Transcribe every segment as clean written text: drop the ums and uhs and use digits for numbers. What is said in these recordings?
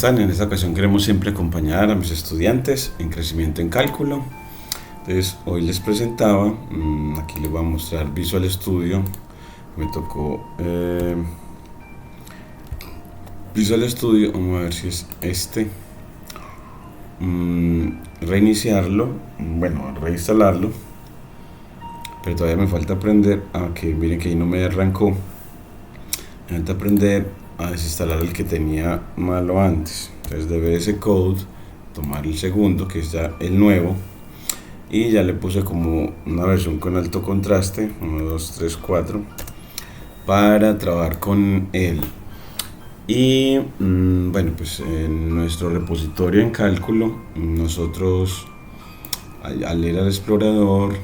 están? En esta ocasión queremos siempre acompañar a mis estudiantes en crecimiento en cálculo. Entonces hoy les presentaba, aquí les voy a mostrar Visual Studio. Me tocó Visual Studio, vamos a ver si es este. Reiniciarlo, bueno, reinstalarlo, pero todavía me falta aprender a que miren que ahí no me arrancó. Me falta aprender a desinstalar el que tenía malo antes. Entonces DBS Code, tomar el segundo que es ya el nuevo, y ya le puse como una versión con alto contraste, 1, 2, 3, 4, para trabajar con él. Y bueno, pues en nuestro repositorio en cálculo, nosotros al ir al explorador,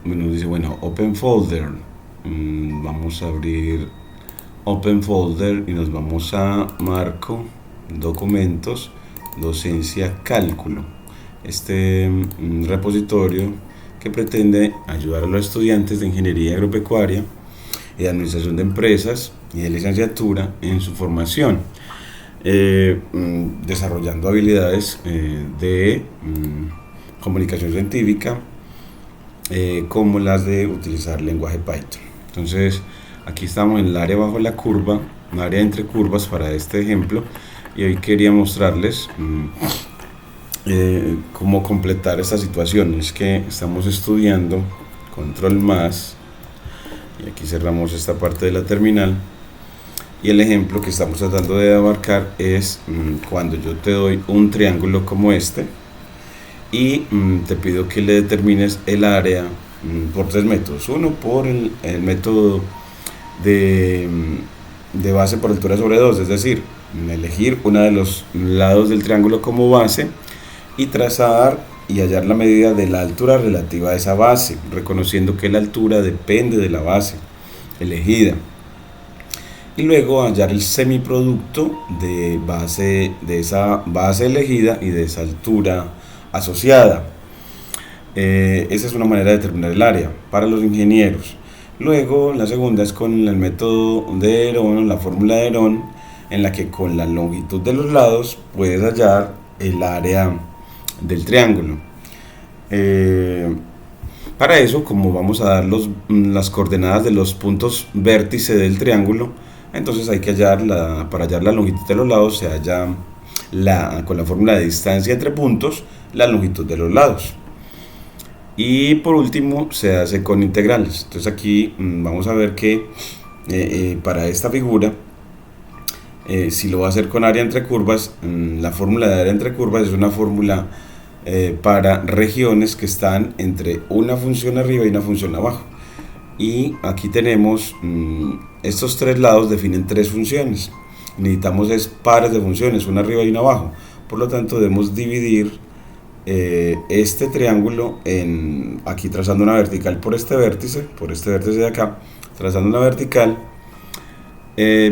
nos dice, bueno, Open Folder. Vamos a abrir Open Folder y nos vamos a Marco, Documentos, Docencia, Cálculo. Este repositorio que pretende ayudar a los estudiantes de Ingeniería Agropecuaria y de Administración de Empresas y de Licenciatura en su formación, desarrollando habilidades de comunicación científica, como las de utilizar lenguaje Python. Entonces aquí estamos en el área bajo la curva, un área entre curvas para este ejemplo, y hoy quería mostrarles cómo completar esta situación. Es que estamos estudiando control más, y aquí cerramos esta parte de la terminal, y el ejemplo que estamos tratando de abarcar es cuando yo te doy un triángulo como este y te pido que le determines el área por tres métodos. Uno, por el método de base por altura sobre 2, es decir, elegir uno de los lados del triángulo como base y trazar y hallar la medida de la altura relativa a esa base, reconociendo que la altura depende de la base elegida. Y luego hallar el semiproducto de esa base elegida y de esa altura asociada. Esa es una manera de determinar el área para los ingenieros. Luego la segunda es con el método de Herón, la fórmula de Herón, en la que con la longitud de los lados puedes hallar el área del triángulo. Para eso, como vamos a dar las coordenadas de los puntos vértice del triángulo, entonces hay que hallar para hallar la longitud de los lados se halla con la fórmula de distancia entre puntos, la longitud de los lados. Y por último se hace con integrales. Entonces aquí vamos a ver que para esta figura, si lo va a hacer con área entre curvas, la fórmula de área entre curvas es una fórmula para regiones que están entre una función arriba y una función abajo. Y aquí tenemos estos tres lados definen tres funciones. Necesitamos pares de funciones, una arriba y una abajo. Por lo tanto debemos dividir este triángulo aquí trazando una vertical por este vértice de acá, trazando una vertical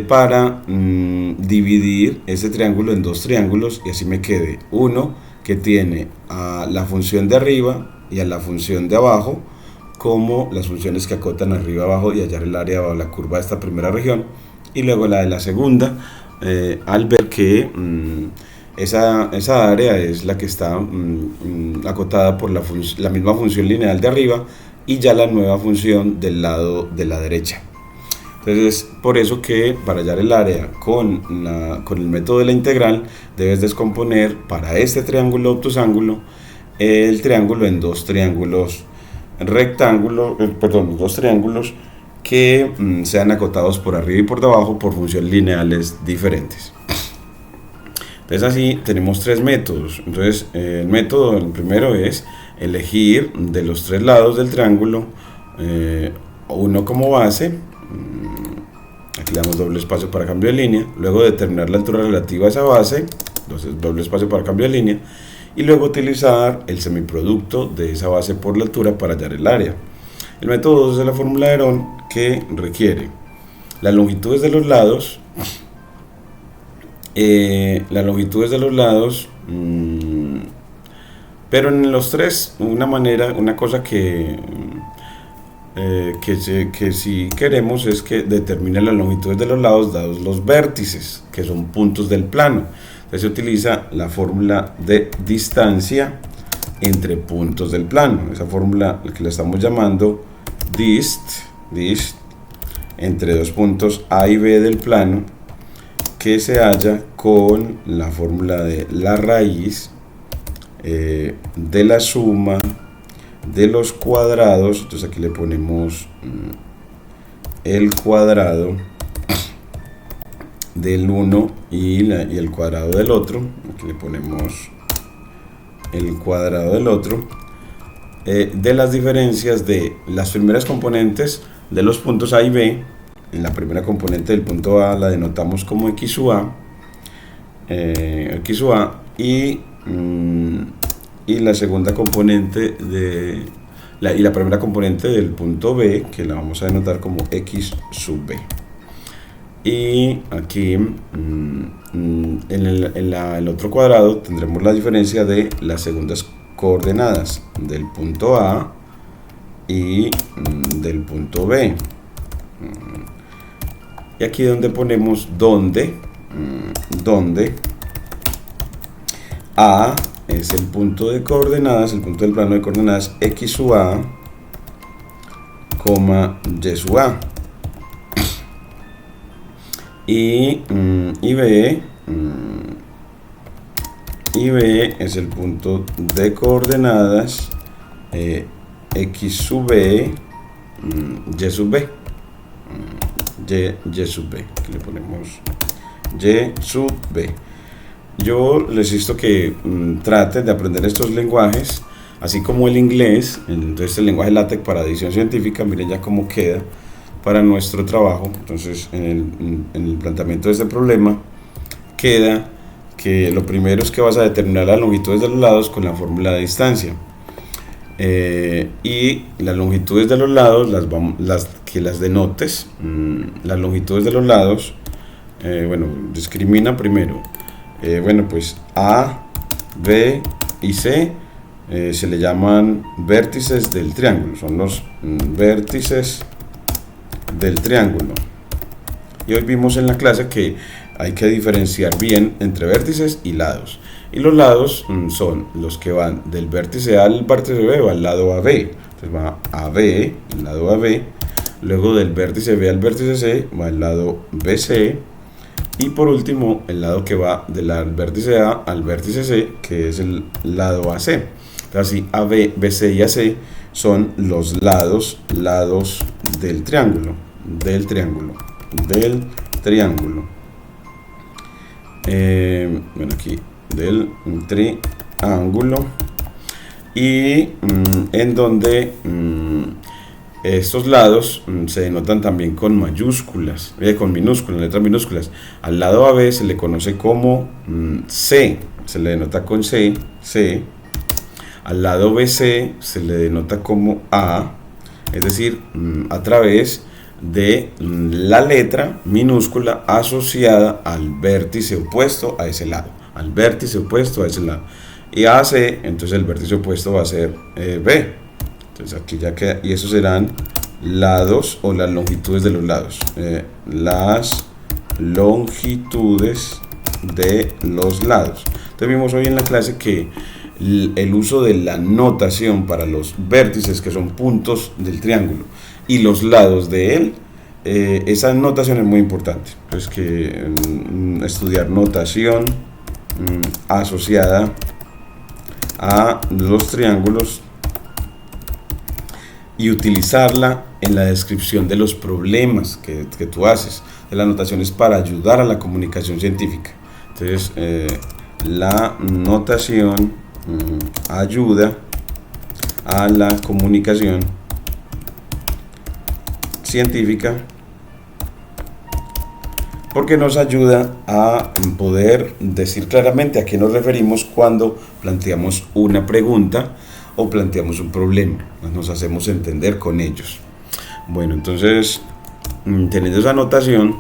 para dividir ese triángulo en dos triángulos, y así me quede uno que tiene a la función de arriba y a la función de abajo como las funciones que acotan arriba, abajo, y hallar el área bajo la curva de esta primera región, y luego la de la segunda, al ver que esa área es la que está acotada por la misma función lineal de arriba y ya la nueva función del lado de la derecha. Entonces, por eso que para hallar el área con el método de la integral, debes descomponer para este triángulo obtusángulo el triángulo en dos triángulos dos triángulos que sean acotados por arriba y por debajo por funciones lineales diferentes. Entonces así tenemos tres métodos. Entonces el primero es elegir de los tres lados del triángulo uno como base. Aquí le damos doble espacio para cambio de línea. Luego determinar la altura relativa a esa base, entonces doble espacio para cambio de línea, y luego utilizar el semiproducto de esa base por la altura para hallar el área. El método 2 es la fórmula de Herón, que requiere las longitudes de los lados, pero en los tres una cosa que que si queremos es que determine las longitudes de los lados dados los vértices, que son puntos del plano. Entonces se utiliza la fórmula de distancia entre puntos del plano, esa fórmula que la estamos llamando dist entre dos puntos A y B del plano, que se halla con la fórmula de la raíz de la suma de los cuadrados. Entonces aquí le ponemos el cuadrado del uno y el cuadrado del otro. Aquí le ponemos el cuadrado del otro, de las diferencias de las primeras componentes de los puntos A y B. En la primera componente del punto A la denotamos como x sub A, y la segunda componente y la primera componente del punto B, que la vamos a denotar como x sub B. Y aquí en el otro cuadrado tendremos la diferencia de las segundas coordenadas del punto A y del punto B. Y aquí donde ponemos donde A es el punto de coordenadas, el punto del plano de coordenadas x sub A, y sub A. Y B es el punto de coordenadas x sub B, y sub B. Y sub B, aquí le ponemos y sub B. Yo les insto que traten de aprender estos lenguajes, así como el inglés. Entonces el lenguaje LaTeX para edición científica, miren ya cómo queda para nuestro trabajo. Entonces en el planteamiento de este problema queda que lo primero es que vas a determinar las longitudes de los lados con la fórmula de distancia, y las longitudes de los lados que las denotes. Las longitudes de los lados, bueno, discrimina primero, bueno, pues A, B y C se le llaman vértices del triángulo, son los vértices del triángulo. Y hoy vimos en la clase que hay que diferenciar bien entre vértices y lados. Y los lados son los que van del vértice A al vértice B, va al lado AB. Entonces va AB, el lado AB. Luego del vértice B al vértice C va el lado BC. Y por último, el lado que va del vértice A al vértice C, que es el lado AC. Así AB, BC y AC son los lados del triángulo. Bueno, aquí del triángulo. Y en donde estos lados se denotan también con mayúsculas, con minúsculas, letras minúsculas. Al lado AB se le conoce como C, se le denota con C. Al lado BC se le denota como A, es decir, a través de la letra minúscula asociada al vértice opuesto a ese lado. Y AC, entonces el vértice opuesto va a ser B. Entonces aquí ya queda, y esos serán lados o las longitudes de los lados. Las longitudes de los lados. Entonces vimos hoy en la clase que el uso de la notación para los vértices, que son puntos del triángulo, y los lados de él, esa notación es muy importante. Pues que estudiar notación asociada a los triángulos y utilizarla en la descripción de los problemas que tú haces. La notación es para ayudar a la comunicación científica. Entonces la notación ayuda a la comunicación científica porque nos ayuda a poder decir claramente a qué nos referimos cuando planteamos una pregunta o planteamos un problema. Nos hacemos entender con ellos. Bueno, entonces, teniendo esa notación,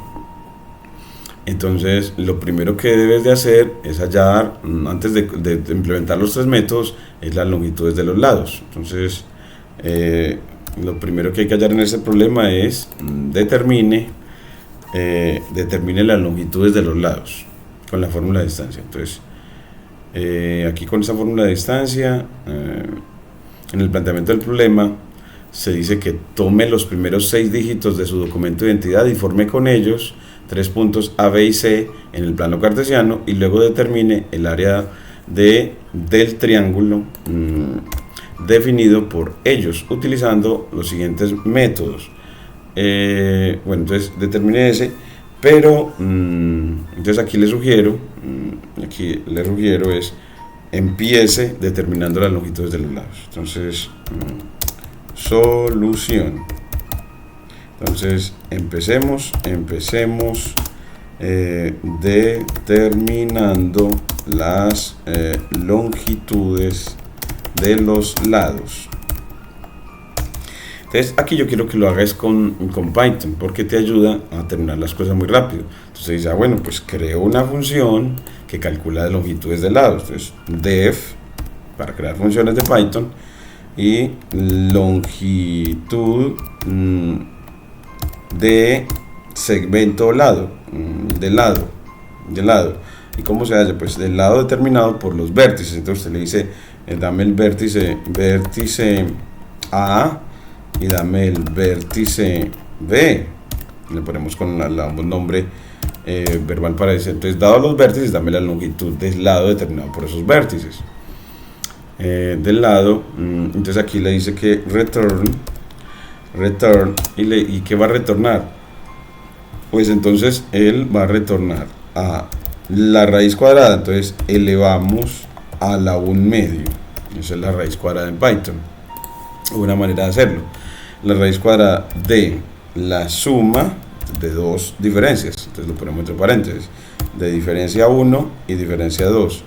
entonces lo primero que debes de hacer es hallar, antes de implementar los tres métodos, es las longitudes de los lados. Entonces lo primero que hay que hallar en este problema es determine las longitudes de los lados con la fórmula de distancia. Entonces, aquí con esta fórmula de distancia, en el planteamiento del problema, se dice que tome los primeros 6 dígitos de su documento de identidad y forme con ellos 3 puntos A, B y C en el plano cartesiano, y luego determine el área del triángulo definido por ellos utilizando los siguientes métodos. Bueno, entonces determine ese, pero entonces aquí le sugiero es empiece determinando las longitudes de los lados. Entonces solución. Entonces empecemos determinando las longitudes de los lados. Entonces aquí yo quiero que lo hagas con Python, porque te ayuda a terminar las cosas muy rápido. Entonces dice, bueno, pues creo una función que calcula las longitudes de lados. Entonces def, para crear funciones de Python, y longitud de segmento lado, de lado. ¿Y cómo se hace? Pues del lado determinado por los vértices. Entonces usted le dice, dame el vértice A y dame el vértice B. Le ponemos con ambos nombre verbal para eso. Entonces, dado los vértices, dame la longitud del lado determinado por esos vértices. Del lado, entonces aquí le dice que return, y ¿qué va a retornar? Pues entonces él va a retornar a la raíz cuadrada. Entonces elevamos a la 1/2. Esa es la raíz cuadrada en Python. Una manera de hacerlo: la raíz cuadrada de la suma de dos diferencias. Entonces lo ponemos entre paréntesis, de diferencia 1 y diferencia 2.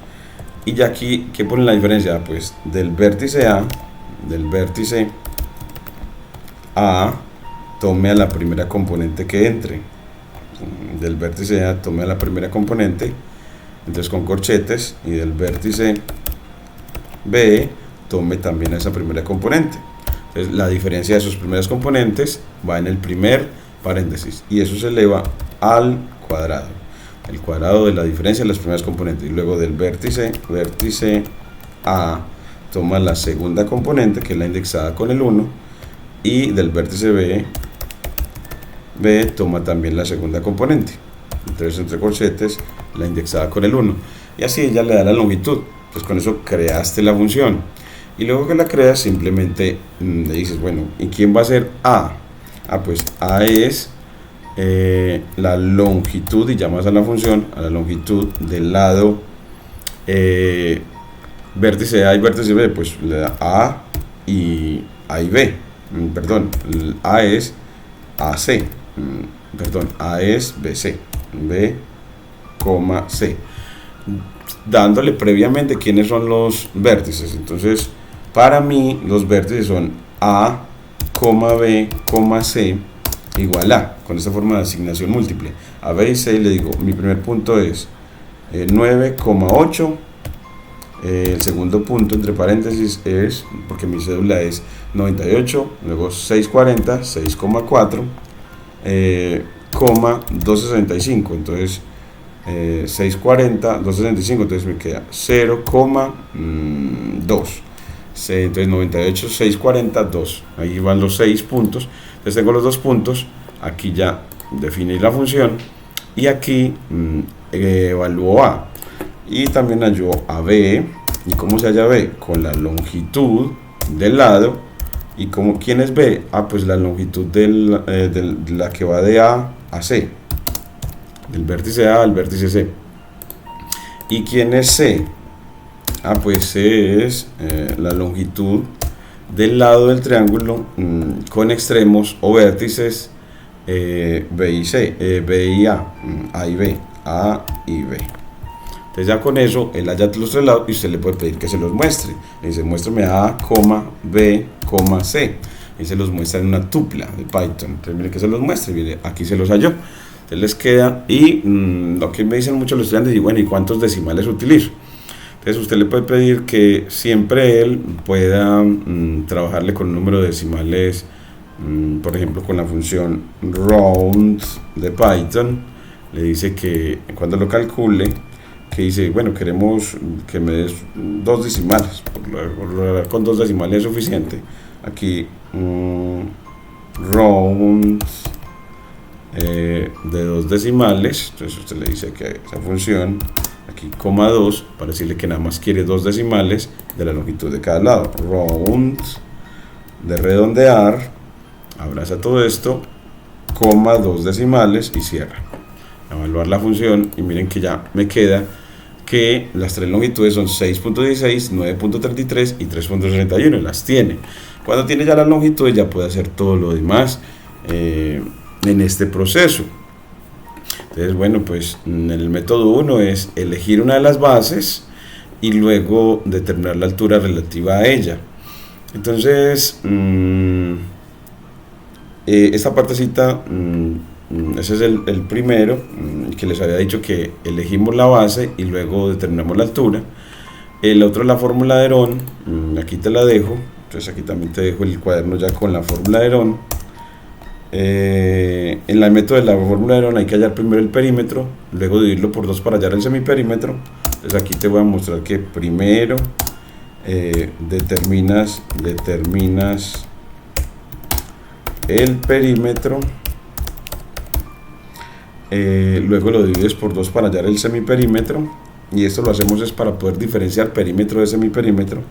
Y ya aquí, ¿qué pone la diferencia? Pues del vértice A tome a la primera componente que entre. Del vértice A tome a la primera componente, entonces con corchetes, y del vértice B tome también a esa primera componente. Entonces la diferencia de sus primeras componentes va en el primer paréntesis, y eso se eleva al cuadrado, el cuadrado de la diferencia de las primeras componentes. Y luego del vértice A toma la segunda componente, que es la indexada con el 1, y del vértice B toma también la segunda componente, entonces entre corchetes, la indexada con el 1, y así ella le da la longitud. Pues con eso creaste la función, y luego que la creas simplemente le dices, bueno, ¿y quién va a ser A? Pues A es la longitud, y llamas a la función a la longitud del lado vértice A y vértice B. Pues le da A y B, perdón, A es AC, perdón, A es BC, B, C, dándole previamente quiénes son los vértices. Entonces, para mí, los vértices son A, B, C, igual A, con esta forma de asignación múltiple. A, B y C, le digo, mi primer punto es 9,8. El segundo punto entre paréntesis es, porque mi cédula es 98, luego 640, 6,4, 265. Entonces 640, 265, entonces me queda 0,2. Entonces 98, 640, 2. Ahí van los 6 puntos. Entonces tengo los 2 puntos. Aquí ya definí la función, y aquí evalúo A, y también hallo a B. ¿Y cómo se halla B? Con la longitud del lado. ¿Y quién es B? Pues la longitud de la que va de A a C, del vértice A al vértice C. ¿Y quién es C? Pues C es la longitud del lado del triángulo con extremos o vértices B y C, B y A, A y B, A y B. Entonces ya con eso él halla los tres lados, y usted le puede pedir que se los muestre. Le dice, muéstrame A, B, C, y se los muestra en una tupla de Python. Entonces mire que se los muestre, mire, aquí se los halló. Entonces les queda, y lo que me dicen muchos los estudiantes, y bueno, ¿y cuántos decimales utilizo? Entonces usted le puede pedir que siempre él pueda trabajarle con un número de decimales, por ejemplo con la función round de Python. Le dice que cuando lo calcule, que dice, bueno, queremos que me des 2 decimales, con 2 decimales es suficiente. Aquí round de 2 decimales, entonces usted le dice que esa función aquí, coma 2, para decirle que nada más quiere 2 decimales de la longitud de cada lado. Round de redondear, abraza todo esto, coma 2 decimales y cierra. Evaluar la función y miren que ya me queda que las 3 longitudes son 6.16, 9.33 y 3.61, las tiene. Cuando tiene ya las longitudes ya puede hacer todo lo demás en este proceso. Entonces, bueno, pues en el método 1 es elegir una de las bases y luego determinar la altura relativa a ella. Entonces, esta partecita, ese es el primero, que les había dicho que elegimos la base y luego determinamos la altura. El otro es la fórmula de Herón, aquí te la dejo. Entonces aquí también te dejo el cuaderno ya con la fórmula de Herón. En el método de la fórmula de Herón hay que hallar primero el perímetro, luego dividirlo por 2 para hallar el semiperímetro. Entonces aquí te voy a mostrar que primero determinas el perímetro, luego lo divides por 2 para hallar el semiperímetro, y esto lo hacemos es para poder diferenciar perímetro de semiperímetro.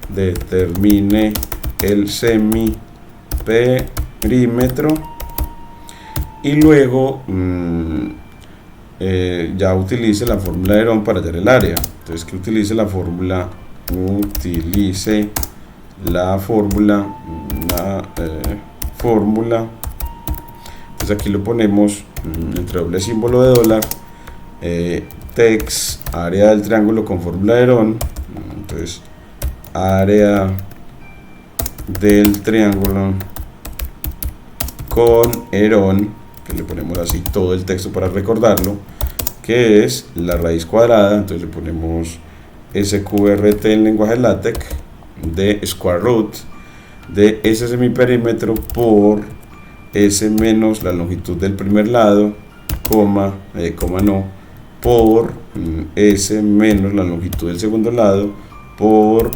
Determine el semiperímetro y luego ya utilice la fórmula de Herón para hallar el área. Entonces que utilice la fórmula, entonces aquí lo ponemos entre doble símbolo de dólar, text, área del triángulo con fórmula de Herón. Entonces área del triángulo con Herón, que le ponemos así todo el texto para recordarlo, que es la raíz cuadrada. Entonces le ponemos SQRT en lenguaje LaTeX de square root de ese semiperímetro por S menos la longitud del primer lado, coma no, por S menos la longitud del segundo lado, por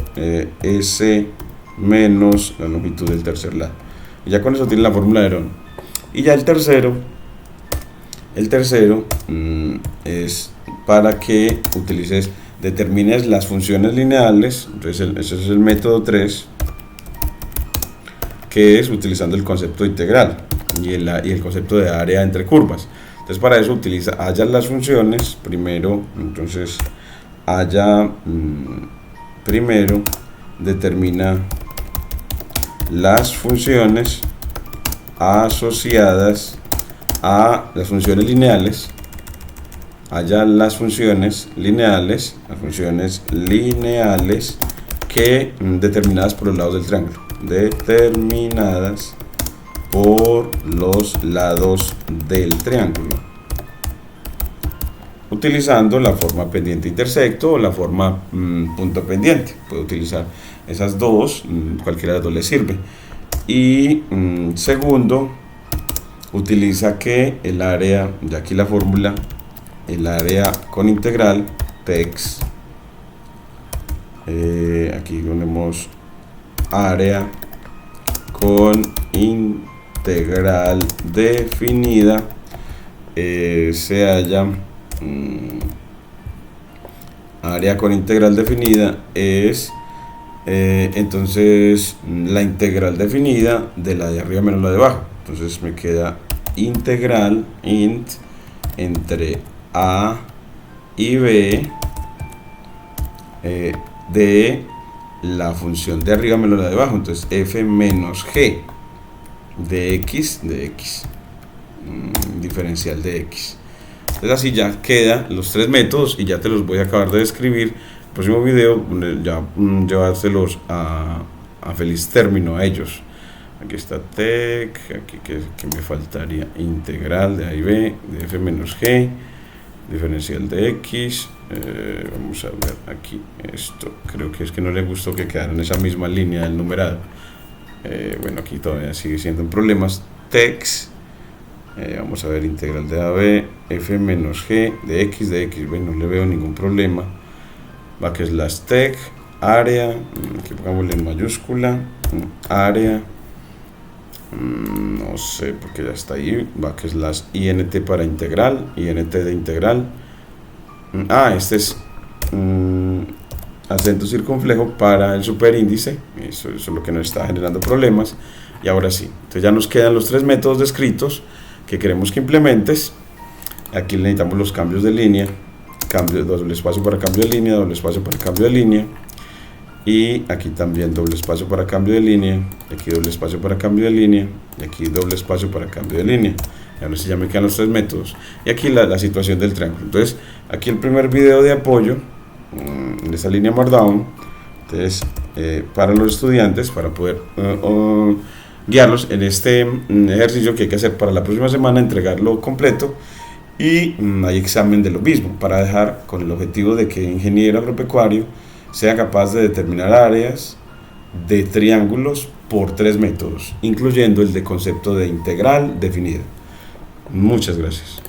S menos la longitud del tercer lado. Y ya con eso tiene la fórmula de Herón. Y ya el tercero es para que determines las funciones lineales. Entonces ese es el método 3, que es utilizando el concepto integral y el concepto de área entre curvas. Entonces para eso halla las funciones primero. Entonces primero determina las funciones asociadas a las funciones lineales, las funciones lineales que determinadas por los lados del triángulo, determinadas por los lados del triángulo, utilizando la forma pendiente intersecto o la forma punto pendiente. Puede utilizar esas dos, cualquiera de las dos le sirve. Y segundo, utiliza que el área, de aquí la fórmula, el área con integral, text, aquí ponemos área con integral definida, se halla área con integral definida es entonces la integral definida de la de arriba menos la de abajo. Entonces me queda integral int entre a y b de la función de arriba menos la de abajo. Entonces f menos g de x diferencial de x. Entonces así ya quedan los 3 métodos y ya te los voy a acabar de describir. El próximo video ya llevárselos a feliz término a ellos. Aquí está tech, aquí que me faltaría integral de a y b de f menos g diferencial de x, vamos a ver aquí, esto creo que es que no le gustó que quedara en esa misma línea del numerado. Bueno, aquí todavía sigue siendo en problemas. Tex, vamos a ver, integral de AB, f menos g de x, bueno, no le veo ningún problema. Backslash tech, área, aquí pongámosle en mayúscula, área, no sé porque ya está ahí, backslash int para integral, int de integral, este es acento circunflejo para el superíndice, eso es lo que nos está generando problemas. Y ahora sí, entonces ya nos quedan los tres métodos descritos que queremos que implementes. Aquí necesitamos los cambios de línea, doble espacio para cambio de línea, doble espacio para cambio de línea, y aquí también doble espacio para cambio de línea, aquí doble espacio para cambio de línea, y aquí doble espacio para cambio de línea. Y ahora sí ya me quedan los tres métodos, y aquí la situación del triángulo. Entonces aquí el primer video de apoyo en esta línea Markdown, entonces para los estudiantes, para poder guiarlos en este ejercicio que hay que hacer para la próxima semana, entregarlo completo. Y hay examen de lo mismo, para dejar con el objetivo de que el ingeniero agropecuario sea capaz de determinar áreas de triángulos por tres métodos, incluyendo el de concepto de integral definido. Muchas gracias.